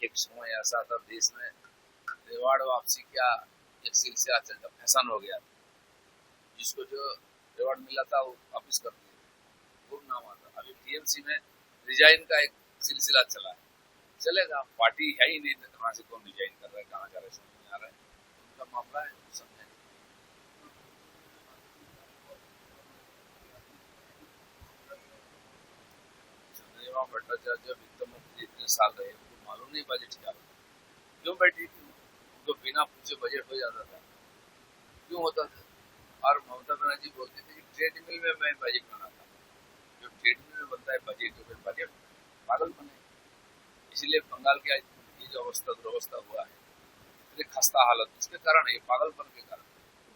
एक समय ऐसा था देश में रिवार्ड वापसी का एक सिलसिला चलता, फैशन हो गया, जिसको जो रिवार्ड मिला था वो वापस कर दिया, खूब नाम आता। अभी टीएमसी में रिजाइन का एक सिलसिला चला है, चलेगा, पार्टी है ही नहीं तो कहाँ से कौन रिजाइन कर रहा है, कहाँ जा रहा है, समझ नहीं आ रहा है, उनका मामला है, समझे। चंद्रिमा भट्टाचार्य वित्त मंत्री इतने साल रहे, उनको मालूम नहीं बजट क्या होता, क्यों बैठी थी, उनको बिना पूछे बजट हो जाता था, क्यों होता था। और ममता बनर्जी बोलती थी कि ट्रेडमिल में मैं बजट बनाता हूँ, जो ट्रेडमिल में बनता है बजट, तो फिर बजट पागल बने। इसलिए बंगाल की आज ये जो अवस्था दुर्वस्था हुआ है, इतनी खस्ता हालत, इसके कारण है, ये पागलपन के कारण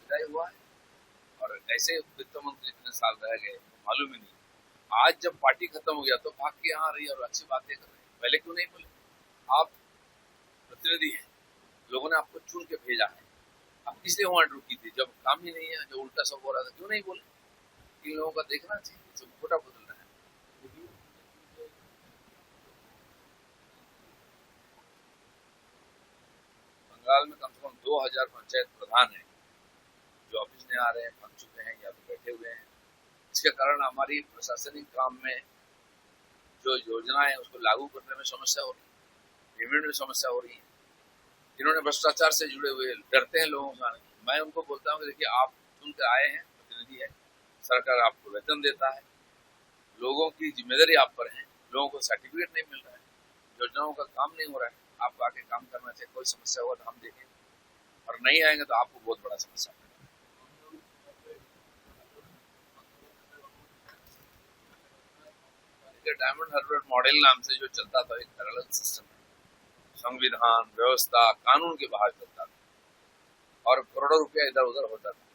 विदाई हुआ है। और ऐसे वित्त मंत्री इतने साल रह गए, मालूम ही नहीं। आज जब पार्टी खत्म हो गया तो भाग के यहाँ रही और अच्छी बातें कर रहे हैं, पहले क्यों नहीं बोले। आप प्रतिनिधि हैं, लोगों ने आपको चुन के भेजा है, आप इसलिए वहां रुकी थी, जब काम ही नहीं है, जो उल्टा सब हो रहा था, क्यों नहीं बोले। इन लोगों का देखना चाहिए, सब खोटा बदल रहा है। बंगाल में कम से कम 2000 पंचायत प्रधान है जो ऑफिस में आ रहे हैं, बन चुके हैं या तो बैठे हुए हैं। इसके कारण हमारी प्रशासनिक काम में जो योजना है उसको लागू करने में समस्या हो रही है, पेमेंट में समस्या हो रही है। जिन्होंने भ्रष्टाचार से जुड़े हुए डरते हैं लोगों से आने। मैं उनको बोलता हूँ कि देखिए, आप चुन कर आए हैं, प्रतिनिधि है, सरकार आपको वेतन देता है, लोगों की जिम्मेदारी आप पर है, लोगों को सर्टिफिकेट नहीं मिल रहा है, योजनाओं का काम नहीं हो रहा है, आपको आके काम करना चाहिए। कोई समस्या होगा तो हम देखेंगे, और नहीं आएंगे तो आपको बहुत बड़ा समस्या होगा। डायमंड हार्बर मॉडल नाम से जो चलता था, एक पैरेलल सिस्टम है, संविधान व्यवस्था कानून के बाहर चलता था और करोड़ों रुपया इधर उधर होता था।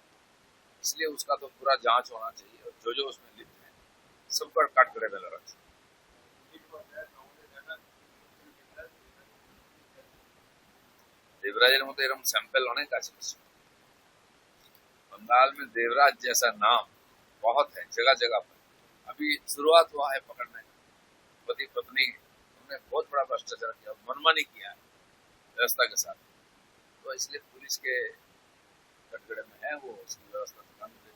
इसलिए उसका तो पूरा जांच होना चाहिए, और जो जो उसमें लिप्त है सब पर कटघरे में लगा। देवराज मत एरम सैंपल होने का चाहिए। बंगाल में देवराज जैसा नाम बहुत है जगह जगह पर। अभी शुरुआत हुआ है पकड़ने, पति पत्नी उन्होंने बहुत बड़ा भ्रष्टाचार किया, मनमानी किया है व्यवस्था के साथ, तो इसलिए पुलिस के कटघरे में है वो, उसकी व्यवस्था तो काम देती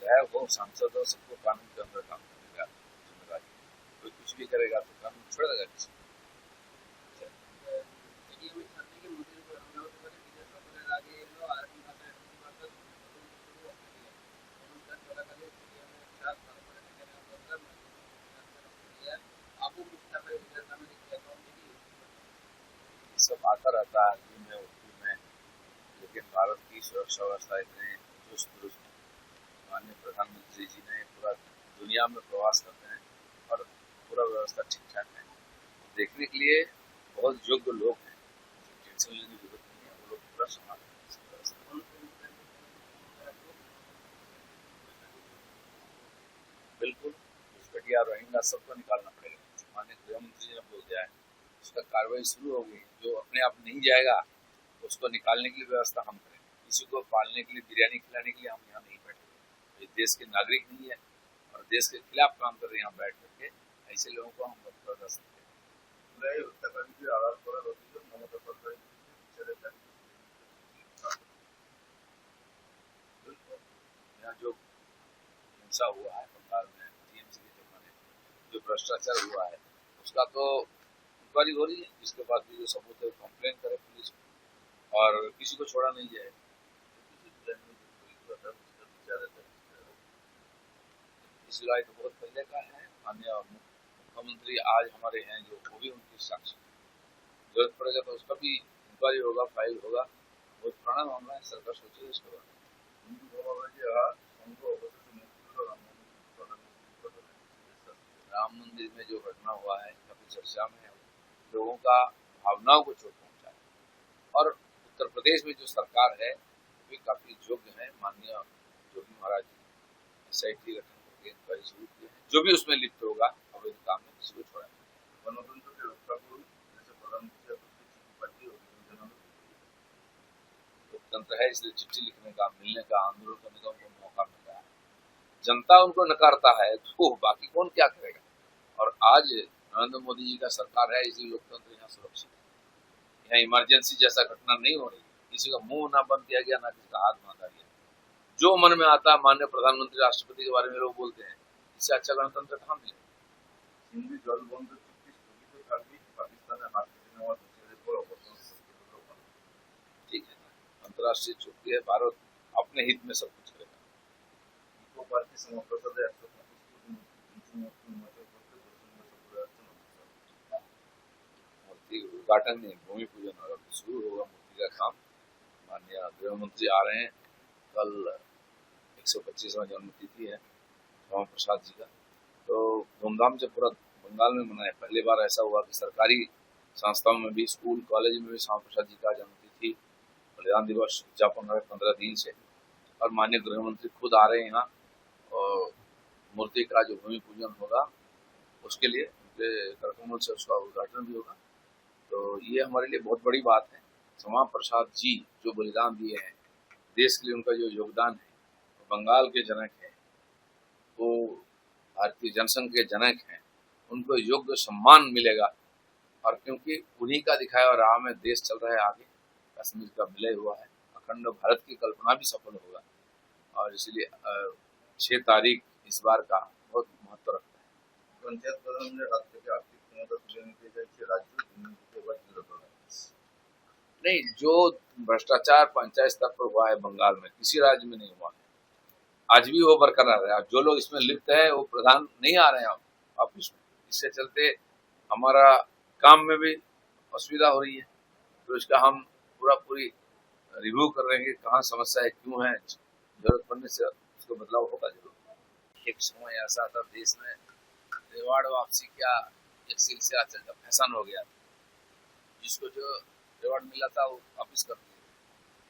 है। वो सांसद हो, सबको कानून के अंदर काम करने का जिम्मेदारी, कोई कुछ भी करेगा तो कानून छोड़ देगा किसी। सब आता रहता है हिंदी में उर्दू में, लेकिन भारत की सुरक्षा व्यवस्था इतने चुस्त दुरुस्त है। माननीय प्रधानमंत्री जी ने पूरा दुनिया में प्रवास करते हैं और पूरा व्यवस्था ठीक ठाक है, देखने के लिए बहुत योग्य लोग हैं, टेंशन लेने की जरूरत नहीं है, वो लोग पूरा संभाल बिल्कुल। घुसपैठिया रोहिंग्या सबको निकालना पड़ेगा, माननीय गृहमंत्री जी ने बोल दिया है, उसका कार्रवाई शुरू हो गई। जो अपने आप नहीं जाएगा उसको निकालने की व्यवस्था हम करेंगे। किसी को पालने के लिए, बिरयानी खिलाने के लिए हम यहाँ नहीं बैठे, देश के नागरिक नहीं है और देश के खिलाफ काम कर रहे हैं यहाँ बैठ करके, ऐसे लोगों को हम बर्दाश्त नहीं करेंगे। यहाँ जो हिंसा हुआ है बंगाल में टीएमसी के जमाने में, जो भ्रष्टाचार हुआ है, उसका तो इंक्वायरी हो रही है, जिसके बाद भी जो सबूत है कंप्लेन करे पुलिस को, और किसी को छोड़ा नहीं जाए। 20 जुलाई तो बहुत पहले का है। माननीय मुख्यमंत्री आज हमारे हैं जो, वो भी उनकी साक्षी, जरूरत पड़ेगा तो उसका भी इंक्वायरी होगा, फाइल होगा। बहुत पुराना मामला है, सरकार सोचे इसके बारे में। राम मंदिर में जो घटना हुआ है काफी चर्चा में है, लोगों का भावनाओं को चोट पहुंचा है, और उत्तर प्रदेश में जो सरकार है वो भी काफी योग्य है। माननीय योगी महाराज SIT गठन करके इंक्वायरी शुरू की है, जो भी उसमें लिप्त होगा अवैध काम में किसी को छोड़ा नहीं। लोकतंत्र है, इसलिए चिट्ठी लिखने का, मिलने का, आंदोलन करने का उनको मौका मिल रहा है। जनता उनको नकारता है तो बाकी कौन क्या करेगा। और आज नरेंद्र मोदी जी का सरकार है, इसी लोकतंत्र यहाँ सुरक्षित है। यहाँ इमरजेंसी जैसा घटना नहीं हो रही, किसी का मुंह ना बंद किया गया, ना किसी का हाथ बांधा गया। जो मन में आता है माननीय प्रधानमंत्री राष्ट्रपति के बारे में लोग बोलते हैं, इससे अच्छा गणतंत्र कहाँ मिले। হিন্দি জলবন্ধ চুক্তি স্থগিত থাকবে, পাকিস্তানের হাত কেটে নেওয়া দুঃখের পর অবস্থান স্থগিত হলো। ठीक है, अंतर्राष्ट्रीय चुक्ति है, भारत अपने हित में सब कुछ करेगा। ইকো পার্কে সমপ্রসাদে 125 কোটি উঁচু মূর্তি উন্মোচন করতে পশ্চিমবঙ্গে চলে যাচ্ছেন অমিত मूर्ति उद्घाटन नहीं, भूमि पूजन और अभी शुरू होगा मूर्ति का काम। माननीय गृह मंत्री आ रहे हैं, कल 125वां जन्मतिथि है श्यामा प्रसाद जी का, तो धूमधाम से पूरा बंगाल में मनाया। पहली बार ऐसा हुआ कि सरकारी संस्थाओं में भी, स्कूल कॉलेज में भी श्यामा प्रसाद जी का जन्मतिथि, बलिदान दिवस उद्यापन हो रहा है 15 दिन से। और माननीय गृह मंत्री खुद आ रहे हैं यहाँ, और मूर्ति का जो भूमि पूजन होगा उसके लिए उनके कार्यक्रमों से उसका उद्घाटन भी होगा। तो ये हमारे लिए बहुत बड़ी बात है। श्यामा प्रसाद जी जो बलिदान दिए हैं, देश के लिए उनका जो योगदान है, तो बंगाल के जनक है, वो भारतीय जनसंघ के जनक हैं, उनको योग्य सम्मान मिलेगा। और क्योंकि उन्हीं का दिखाया हुआ राह में देश चल रहा है आगे, कश्मीर का विलय हुआ है, अखंड भारत की कल्पना भी सफल होगा। और इसलिए 6 तारीख इस बार का बहुत महत्व रखता है। পঞ্চায়েত প্রধানদের হাত থেকে আর্থিক ক্ষমতা তুলে নিতে চাইছে রাজ্য, দুর্নীতিকে এবার তুলে ধরা नहीं, जो भ्रष्टाचार पंचायत स्तर पर हुआ है बंगाल में, किसी राज्य में नहीं हुआ है, आज भी वो बरकरार है। जो लोग इसमें लिप्त है वो प्रधान नहीं आ रहे हैं ऑफिस में, इससे चलते हमारा काम में भी असुविधा हो रही है। तो इसका हम पूरी रिव्यू कर रहे हैं कि कहाँ समस्या है, क्यों है, जरूरत पड़ने से उसको बदलाव होगा जरूर। एक समय ऐसा था देश में, रिवार्ड वापसी क्या एक सिलसिला चलता, फैशन हो गया, जिसको जो रिवार्ड मिला था वो वापस कर दिया,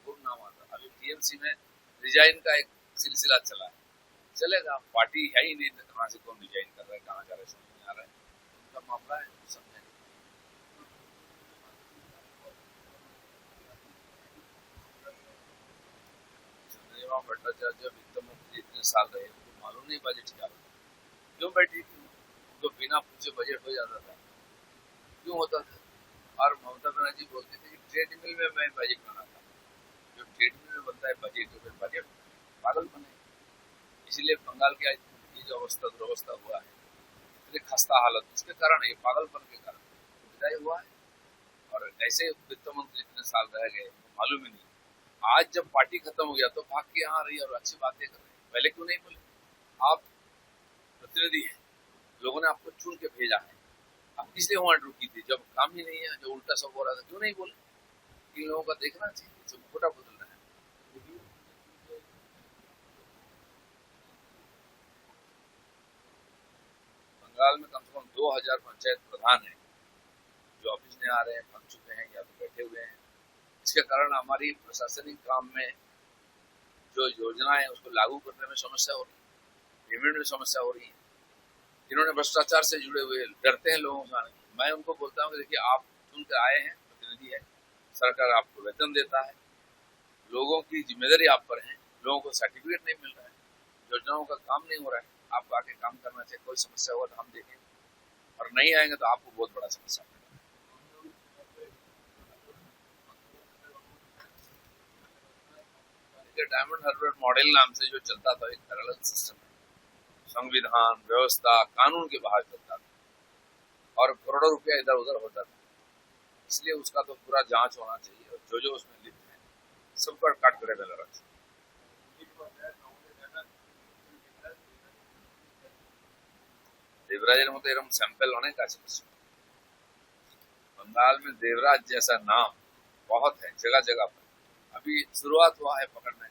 खूब नाम आता। अभी टीएमसी में रिजाइन का एक सिलसिला चला है, चलेगा, पार्टी है ही नहीं तो कहाँ से कौन रिजाइन कर रहा है, कहाँ जा रहा है समझ नहीं आ रहा है, उनका मामला है, समझे। चंद्रिमा भट्टाचार्य वित्त मंत्री इतने साल रहे, उनको मालूम नहीं बजट क्या होता, क्यों बैठी थी, उनको बिना पूछे बजट हो जाता था, क्यों होता था। और ममता बनर्जी बोलती थी ट्रेडमिल में मैं बजट बनाता, जो ट्रेडमिल में बनता है बजट, तो फिर बजट पागल बने। इसलिए बंगाल की आज ये जो अवस्था दुर्वस्था हुआ है, इतनी खस्ता हालत, इसके कारण, ये पागलपन के कारण विदाई हुआ है। और ऐसे वित्त मंत्री इतने साल रह गए, मालूम ही नहीं। आज जब पार्टी खत्म हो गया तो भाग के यहाँ रही और अच्छी बातें कर रहे, पहले क्यों नहीं बोले। आप प्रतिनिधि हैं, लोगों ने आपको चुन के भेजा है, आप इसलिए वहां रुकी थी जब काम ही नहीं है, जो उल्टा सब हो रहा था, क्यों नहीं बोले। इन लोगों का देखना चाहिए, सब खोटा बदल रहा है। बंगाल में कम से कम 2000 पंचायत प्रधान हैं जो ऑफिस में आ रहे हैं, बन चुके हैं या तो बैठे हुए हैं। इसके कारण हमारी प्रशासनिक काम में जो योजना है उसको लागू करने में समस्या हो रही है, पेमेंट में समस्या हो रही है। जिन्होंने भ्रष्टाचार से जुड़े हुए डरते हैं लोगों से आने, मैं उनको बोलता हूँ कि देखिए, आप चुन कर आए हैं, प्रतिनिधि है, सरकार आपको वेतन देता है, लोगों की जिम्मेदारी आप पर है, लोगों को सर्टिफिकेट नहीं मिल रहा है, योजनाओं का काम नहीं हो रहा है, आपको आके काम करना चाहिए। कोई समस्या होगा तो हम देखेंगे, और नहीं आएंगे तो आपको बहुत बड़ा समस्या होगा। डायमंड हार्बर मॉडल नाम से जो चलता था, एक पैरेलल सिस्टम है, संविधान व्यवस्था कानून के बाहर चलता था और करोड़ों रुपया इधर उधर होता था। इसलिए उसका तो पूरा जांच होना चाहिए, और जो जो उसमें लिप्त है सब पर काटगड़े में लगा चाहिए। देवराज मत एरम सैंपल होने का समस्या, बंगाल में देवराज जैसा नाम बहुत है जगह जगह पर। अभी शुरुआत हुआ है पकड़ने,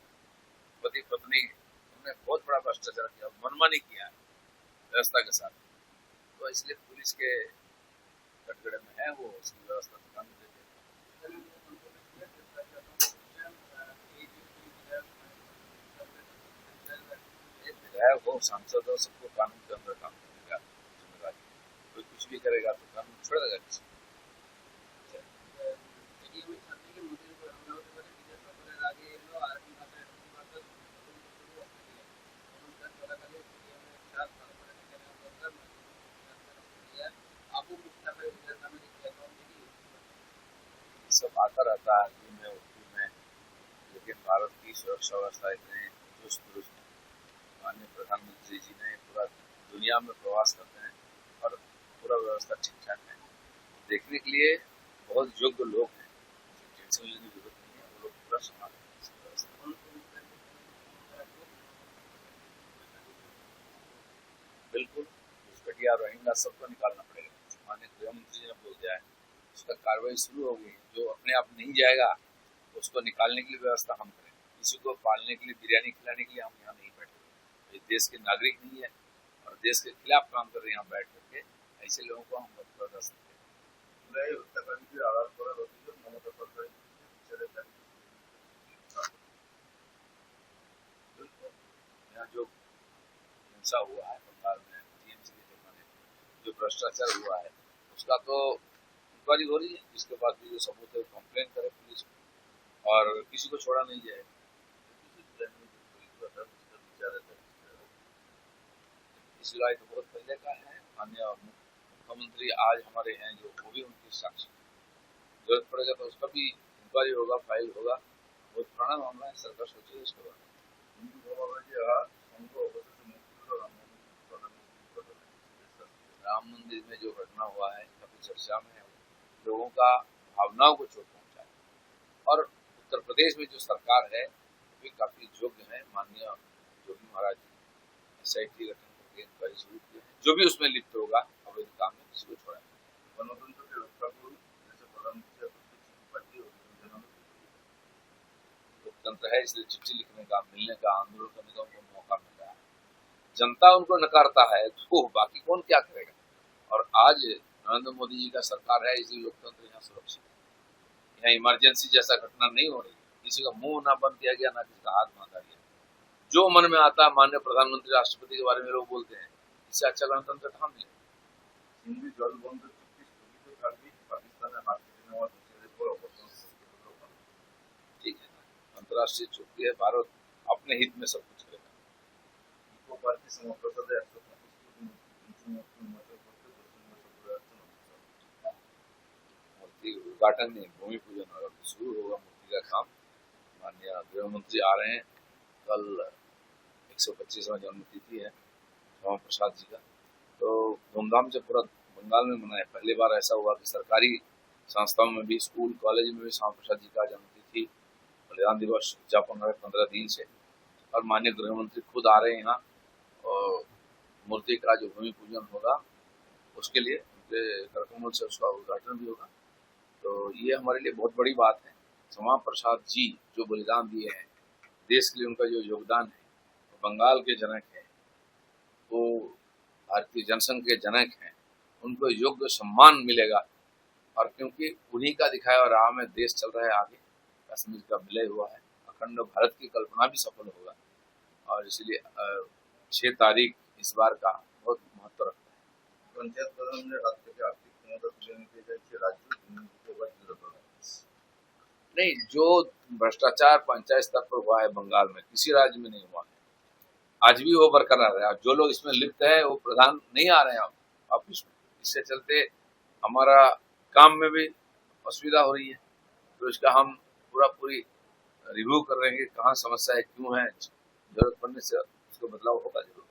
पति पत्नी उन्होंने बहुत बड़ा भ्रष्टाचार किया, मनमानी किया है व्यवस्था के साथ, तो इसलिए पुलिस के कटघरे में है वो, उसकी व्यवस्था तो काम देते विधायक हो, सांसद हो, सबको कानून के अंदर काम करने का जिम्मेदारी। कोई कुछ भी करेगा तो कानून छोड़ देगा किसी। रहता है आर्मी में, उर्दू में, लेकिन भारत की सुरक्षा व्यवस्था इतने चुस्त दुरुस्त है। माननीय प्रधानमंत्री जी ने पूरा दुनिया में प्रवास करते हैं और पूरा व्यवस्था ठीक ठाक है। देखने के लिए बहुत योग्य लोग हैं, टेंशन लेने की जरूरत नहीं है, वो लोग पूरा संभाल रहे हैं इस व्यवस्था को। बिल्कुल, घुसपैठिया रोहिंग्या सबको निकालना पड़ेगा। माननीय गृहमंत्री जी ने बोल दिया है, उसका कार्रवाई शुरू हो गई। जो अपने आप नहीं जाएगा उसको निकालने की व्यवस्था हम करेंगे। किसी को पालने के लिए, बिरयानी खिलाने के लिए हम यहाँ नहीं बैठे। ये देश के नागरिक नहीं है और देश के खिलाफ काम कर रहे हैं यहाँ बैठ करके, ऐसे लोगों को हम बर्दाश्त नहीं करेंगे। हत्याकांडची आळा परत होती ममता सरकार बिल्कुल, यहाँ जो हिंसा हुआ है बंगाल में टीएमसी के जमाने में, जो भ्रष्टाचार हुआ है, उसका तो इंक्वायरी हो रही है। इसके बाद भी जो सबूत है कंप्लेन करे पुलिस को, और किसी को छोड़ा नहीं जाएगा। इस लड़ाई तो बहुत पहले का है। माननीय मुख्यमंत्री आज हमारे हैं जो, वो भी उनकी साक्षी। जरूरत पड़ेगा तो उसका भी इंक्वायरी होगा, फाइल होगा। बहुत पुराना मामला है, सरकार सोचेगी उसके बाद। राम मंदिर में जो घटना हुआ है काफी चर्चा में है, लोगों का भावनाओं को चोट पहुंचा है। और उत्तर प्रदेश में जो सरकार है वे काफी योग्य है। माननीय योगी महाराज SIT गठन करके इंक्वायरी शुरू की है। जो भी उसमें लिप्त होगा अवैध काम में, किसी को छोड़ा लोकतंत्र है, इसलिए चिट्ठी लिखने का, मिलने का, आंदोलन करने का उनको मौका मिल रहा है। जनता उनको नकारता है तो बाकी कौन क्या करेगा। और आज नरेंद्र मोदी जी का सरकार है, इसलिए लोकतंत्र यहाँ सुरक्षित है। यहाँ इमरजेंसी जैसा घटना नहीं हो रही, किसी का मुंह ना बंद किया गया, ना किसी का हाथ बांधा गया। जो मन में आता है माननीय प्रधानमंत्री राष्ट्रपति के बारे में लोग बोलते हैं, इससे अच्छा गणतंत्र कहाँ मिले। हिंदी जलबंद चुक्ति স্থগিত থাকবে পাকিস্তানের হাত থেকে নেওয়া দেশের পর অবস্থান ठीक है, अंतर्राष्ट्रीय चुक्ति है, भारत अपने हित में सब कुछ करेगा। ইকো পার্কে সমাপ্রসাদে 125 কোটি উন্নত করতে मूर्ति उद्घाटन नहीं, भूमि पूजन होगा, शुरू होगा मूर्ति का काम। माननीय गृह मंत्री आ रहे हैं। कल 125वां जन्मतिथि है श्यामा प्रसाद जी का, तो धूमधाम से पूरा बंगाल में मनाया। पहली बार ऐसा हुआ कि सरकारी संस्थाओं में भी, स्कूल कॉलेज में भी श्यामा प्रसाद जी का जन्मतिथि, बलिदान दिवस उद्यापन है 15 दिन से। और माननीय गृह मंत्री खुद आ रहे हैं यहाँ, और मूर्ति का जो भूमि पूजन होगा उसके लिए उनके कार्यक्रमों से उसका उद्घाटन भी होगा। तो ये हमारे लिए बहुत बड़ी बात है। श्यामा प्रसाद जी जो बलिदान दिए हैं, देश के लिए उनका जो योगदान है, बंगाल के जनक है, वो भारतीय जनसंघ के जनक हैं, उनको योग्य सम्मान मिलेगा। और क्योंकि उन्हीं का दिखाया राह में देश चल रहा है आगे, कश्मीर का विलय हुआ है, अखंड भारत की कल्पना भी सफल होगा। और इसलिए 6 तारीख इस बार का बहुत महत्व रखता है। পঞ্চায়েত প্রধানদের হাত থেকে আর্থিক ক্ষমতা তুলে নিতে চাইছে রাজ্য नहीं, जो भ्रष्टाचार पंचायत स्तर पर हुआ है बंगाल में, किसी राज्य में नहीं हुआ है। आज भी वो बरकरार है। जो लोग इसमें लिप्त है वो प्रधान नहीं आ रहे हैं ऑफिस में, इससे चलते हमारा काम में भी असुविधा हो रही है। तो इसका हम पूरी रिव्यू कर रहे हैं कि कहाँ समस्या है, क्यों है, जरूरत पड़ने से उसको बदलाव होगा जरूर।